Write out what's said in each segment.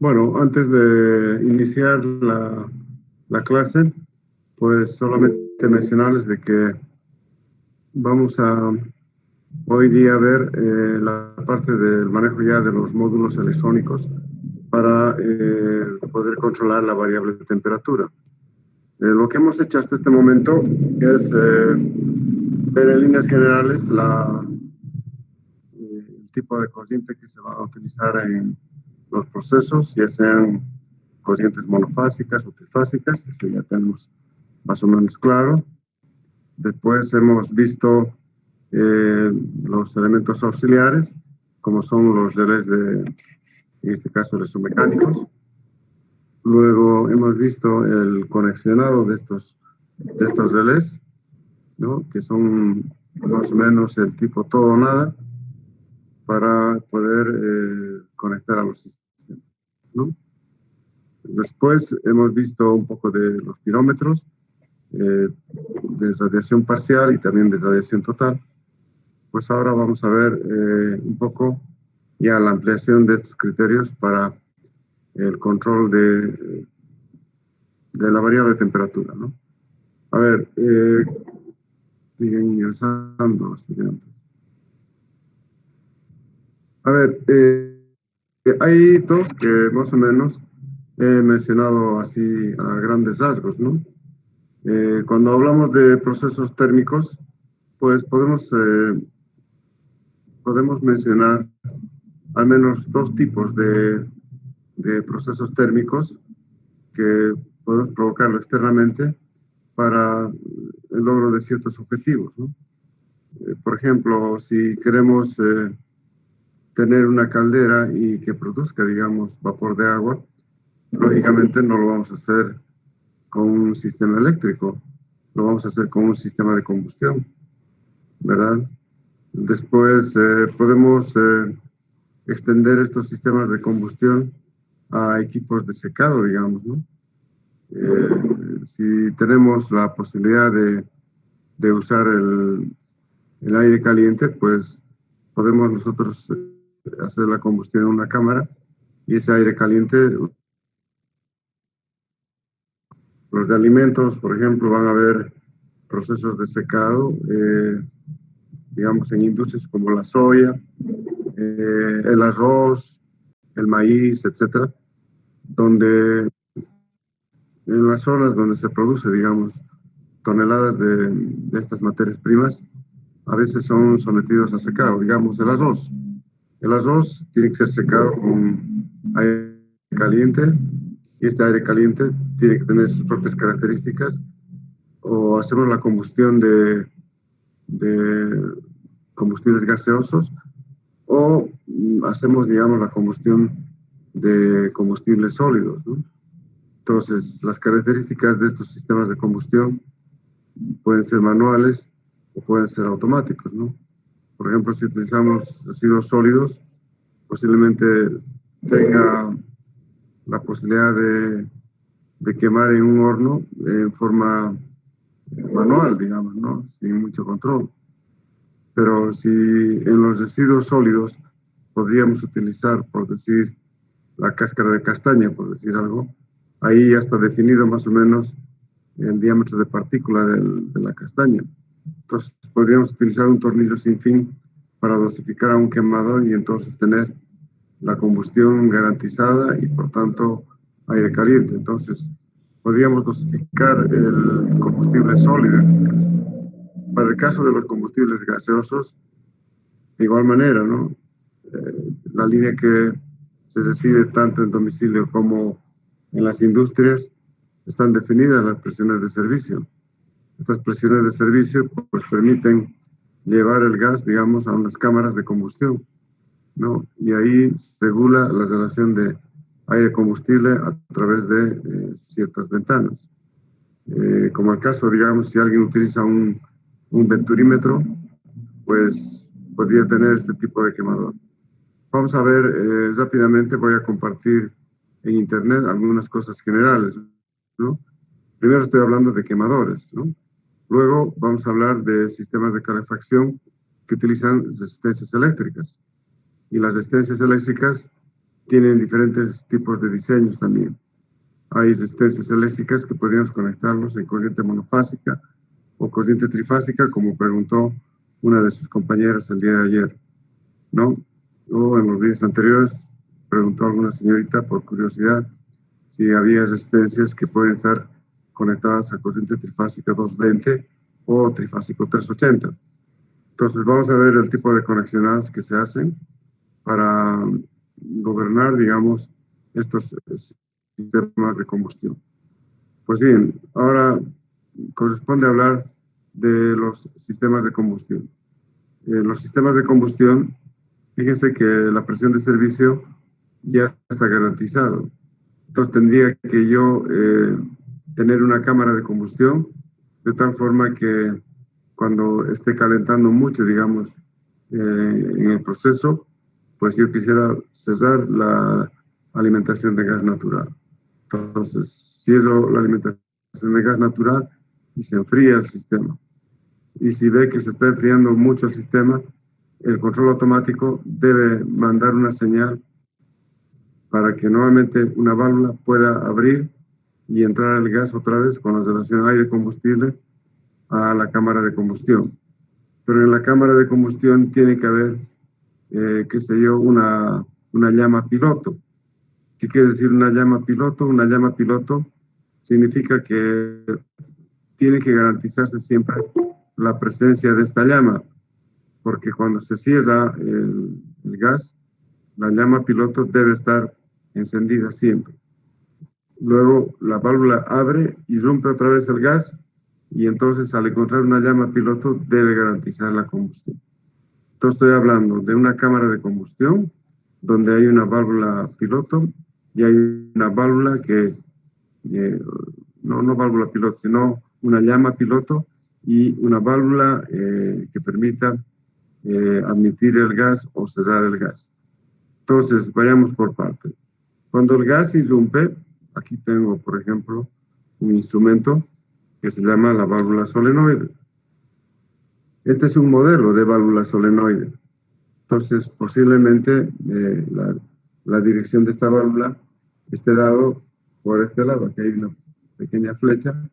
Bueno, antes de iniciar la clase, pues solamente mencionarles de que vamos a hoy día ver la parte del manejo ya de los módulos electrónicos para poder controlar la variable de temperatura. Lo que hemos hecho hasta este momento es ver en líneas generales el tipo de corriente que se va a utilizar en los procesos, ya sean corrientes monofásicas o trifásicas, eso ya tenemos más o menos claro. Después hemos visto los elementos auxiliares, como son los relés en este caso electromecánicos. Luego hemos visto el conexionado de estos relés, ¿no? Que son más o menos el tipo todo o nada, para poder conectar a los sistemas, ¿no? Después hemos visto un poco de los pirómetros, de radiación parcial y también de radiación total. Pues ahora vamos a ver un poco ya la ampliación de estos criterios para el control de la variable de temperatura, ¿no? A ver, siguen ingresando los estudiantes. A ver, hay dos que más o menos he mencionado así a grandes rasgos, ¿no? Cuando hablamos de procesos térmicos, pues podemos mencionar al menos dos tipos de procesos térmicos que podemos provocarlo externamente para el logro de ciertos objetivos, ¿no? Por ejemplo, si queremos tener una caldera y que produzca, digamos, vapor de agua, lógicamente no lo vamos a hacer con un sistema eléctrico, lo vamos a hacer con un sistema de combustión, ¿verdad? Después podemos extender estos sistemas de combustión a equipos de secado, digamos, ¿no? Si tenemos la posibilidad de usar el aire caliente, pues podemos nosotros hacer la combustión en una cámara y ese aire caliente, los de alimentos, por ejemplo, van a haber procesos de secado, digamos, en industrias como la soya, el arroz, el maíz, etcétera, donde en las zonas donde se produce, digamos, toneladas de estas materias primas, a veces son sometidos a secado, digamos, el arroz. El arroz tiene que ser secado con aire caliente y este aire caliente tiene que tener sus propias características, o hacemos la combustión de combustibles gaseosos o hacemos, digamos, la combustión de combustibles sólidos, ¿no? Entonces, las características de estos sistemas de combustión pueden ser manuales o pueden ser automáticos, ¿no? Por ejemplo, si utilizamos residuos sólidos, posiblemente tenga la posibilidad de quemar en un horno en forma manual, digamos, ¿no? Sin mucho control. Pero si en los residuos sólidos podríamos utilizar, por decir, la cáscara de castaña, por decir algo, ahí ya está definido más o menos el diámetro de partícula de la castaña. Entonces podríamos utilizar un tornillo sin fin para dosificar a un quemador y entonces tener la combustión garantizada y por tanto aire caliente. Entonces podríamos dosificar el combustible sólido en este caso. Para el caso de los combustibles gaseosos, de igual manera, ¿no? La línea que se decide tanto en domicilio como en las industrias están definidas las presiones de servicio. Estas presiones de servicio pues permiten llevar el gas, digamos, a unas cámaras de combustión, ¿no? Y ahí se regula la relación de aire-combustible a través de ciertas ventanas. Como el caso, digamos, si alguien utiliza un venturímetro, pues podría tener este tipo de quemador. Vamos a ver rápidamente, voy a compartir en internet algunas cosas generales, ¿no? Primero estoy hablando de quemadores, ¿no? Luego vamos a hablar de sistemas de calefacción que utilizan resistencias eléctricas. Y las resistencias eléctricas tienen diferentes tipos de diseños también. Hay resistencias eléctricas que podríamos conectarlos en corriente monofásica o corriente trifásica, como preguntó una de sus compañeras el día de ayer, ¿no? O en los días anteriores preguntó alguna señorita por curiosidad si había resistencias que pueden estar conectadas a corriente trifásica 220 o trifásico 380. Entonces vamos a ver el tipo de conexionadas que se hacen para gobernar, digamos, estos sistemas de combustión. Pues bien, ahora corresponde hablar de los sistemas de combustión. Los sistemas de combustión, fíjense que la presión de servicio ya está garantizado. Entonces tendría que yo tener una cámara de combustión de tal forma que cuando esté calentando mucho, digamos, en el proceso, pues yo quisiera cesar la alimentación de gas natural. Entonces, cierro la alimentación de gas natural y se enfría el sistema. Y si ve que se está enfriando mucho el sistema, el control automático debe mandar una señal para que nuevamente una válvula pueda abrir y entrar el gas otra vez con la relación aire-combustible a la cámara de combustión. Pero en la cámara de combustión tiene que haber, qué sé yo, una llama piloto. ¿Qué quiere decir una llama piloto? Una llama piloto significa que tiene que garantizarse siempre la presencia de esta llama, porque cuando se cierra el gas, la llama piloto debe estar encendida siempre. Luego la válvula abre, irrumpe otra vez el gas y entonces al encontrar una llama piloto debe garantizar la combustión. Entonces estoy hablando de una cámara de combustión donde hay una válvula piloto y hay una válvula que, no válvula piloto, sino una llama piloto y una válvula que permita admitir el gas o cerrar el gas. Entonces, vayamos por partes. Cuando el gas irrumpe, aquí tengo, por ejemplo, un instrumento que se llama la válvula solenoide. Este es un modelo de válvula solenoide. Entonces, posiblemente la dirección de esta válvula esté dado por este lado. Aquí hay una pequeña flecha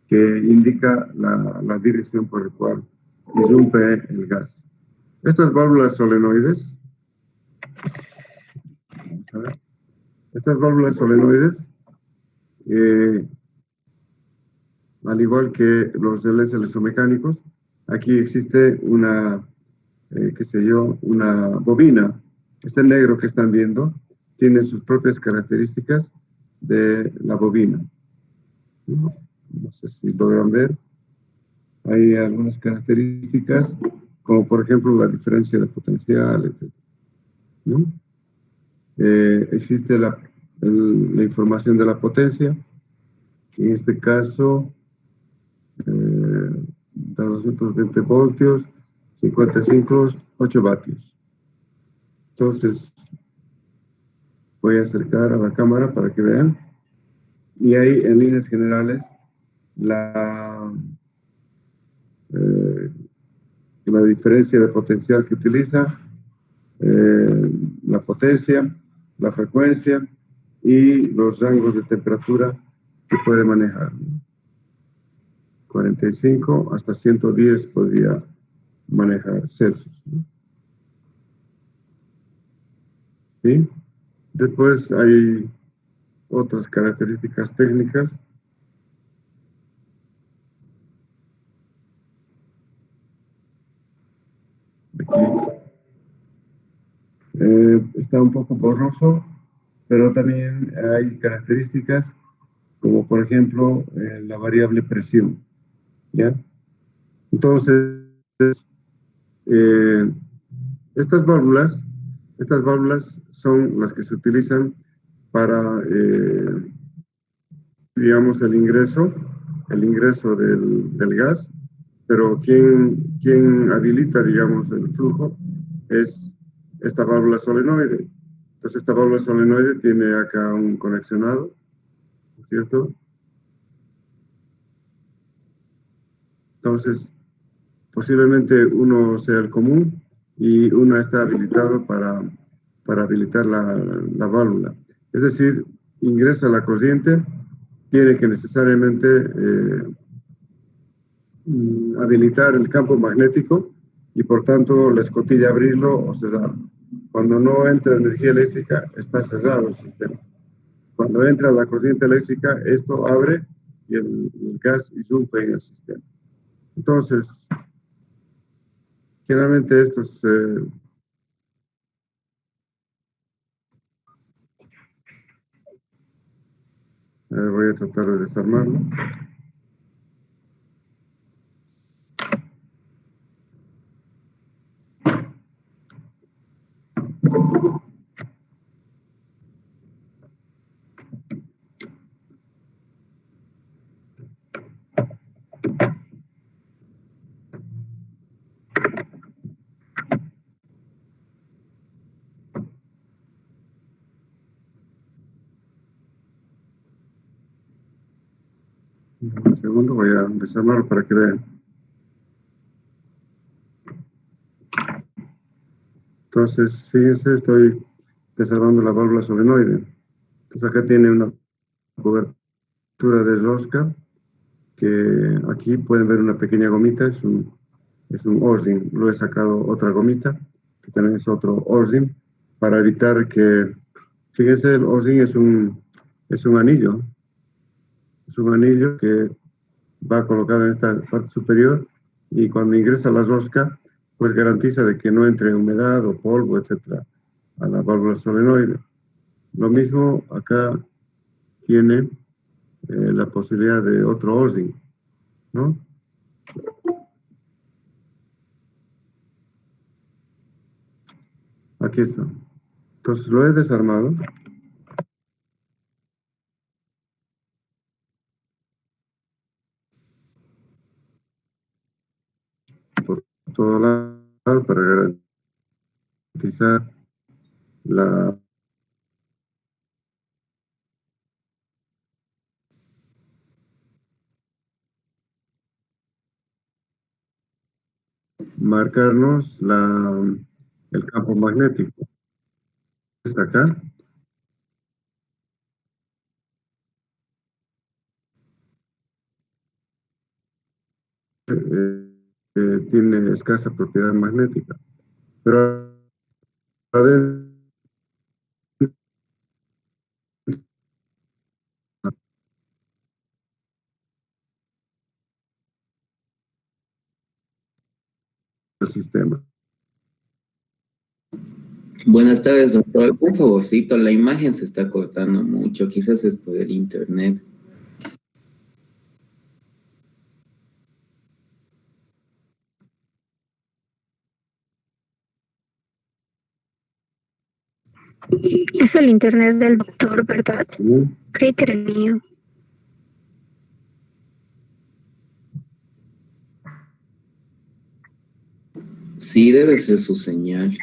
que indica la dirección por la cual irrumpe el gas. Estas válvulas solenoides, estas válvulas solenoides, al igual que los relés electromecánicos, aquí existe una, qué sé yo, una bobina. Este negro que están viendo tiene sus propias características de la bobina. No sé si logran ver. Hay algunas características, como por ejemplo la diferencia de potencial, etc. ¿No? Existe la información de la potencia. En este caso, da 220 voltios, 55, 8 vatios. Entonces, voy a acercar a la cámara para que vean. Y ahí, en líneas generales, la diferencia de potencial que utiliza, la potencia, la frecuencia y los rangos de temperatura que puede manejar. 45 hasta 110 podría manejar Celsius. ¿Sí? Después hay otras características técnicas. Aquí está un poco borroso, pero también hay características como por ejemplo la variable presión. ¿Ya? Entonces, eh, estas válvulas son las que se utilizan para, digamos, el ingreso del gas, pero quien habilita, digamos, el flujo es esta válvula solenoide. Entonces, esta válvula solenoide tiene acá un conexionado, ¿cierto? Entonces, posiblemente uno sea el común y uno está habilitado para para habilitar la válvula. Es decir, ingresa la corriente, tiene que necesariamente habilitar el campo magnético y por tanto la escotilla abrirlo o cerrarlo. Cuando no entra energía eléctrica, está cerrado el sistema. Cuando entra la corriente eléctrica, esto abre y el gas irrumpe en el sistema. Entonces, generalmente estos... voy a tratar de desarmarlo. Un segundo, voy a desarmarlo para que vean. Entonces, fíjense, estoy desarmando la válvula solenoide. Entonces, acá tiene una cobertura de rosca, que aquí pueden ver una pequeña gomita, es un O-ring. Lo he sacado otra gomita, que también es otro O-ring, para evitar que, fíjense, el O-ring es un anillo. Es un anillo que va colocado en esta parte superior y cuando ingresa la rosca, pues garantiza de que no entre humedad o polvo, etcétera, a la válvula solenoide. Lo mismo acá tiene la posibilidad de otro O-ring, ¿no? Aquí está. Entonces lo he desarmado. Por todo lado para garantizar la marcarnos el campo magnético. Está acá. Tiene escasa propiedad magnética. Pero adentro del sistema. Buenas tardes, doctor. Un favorcito, la imagen se está cortando mucho, quizás es por el internet. Es el internet del doctor, ¿verdad? Creí que era el mío. Sí, debe ser su señal.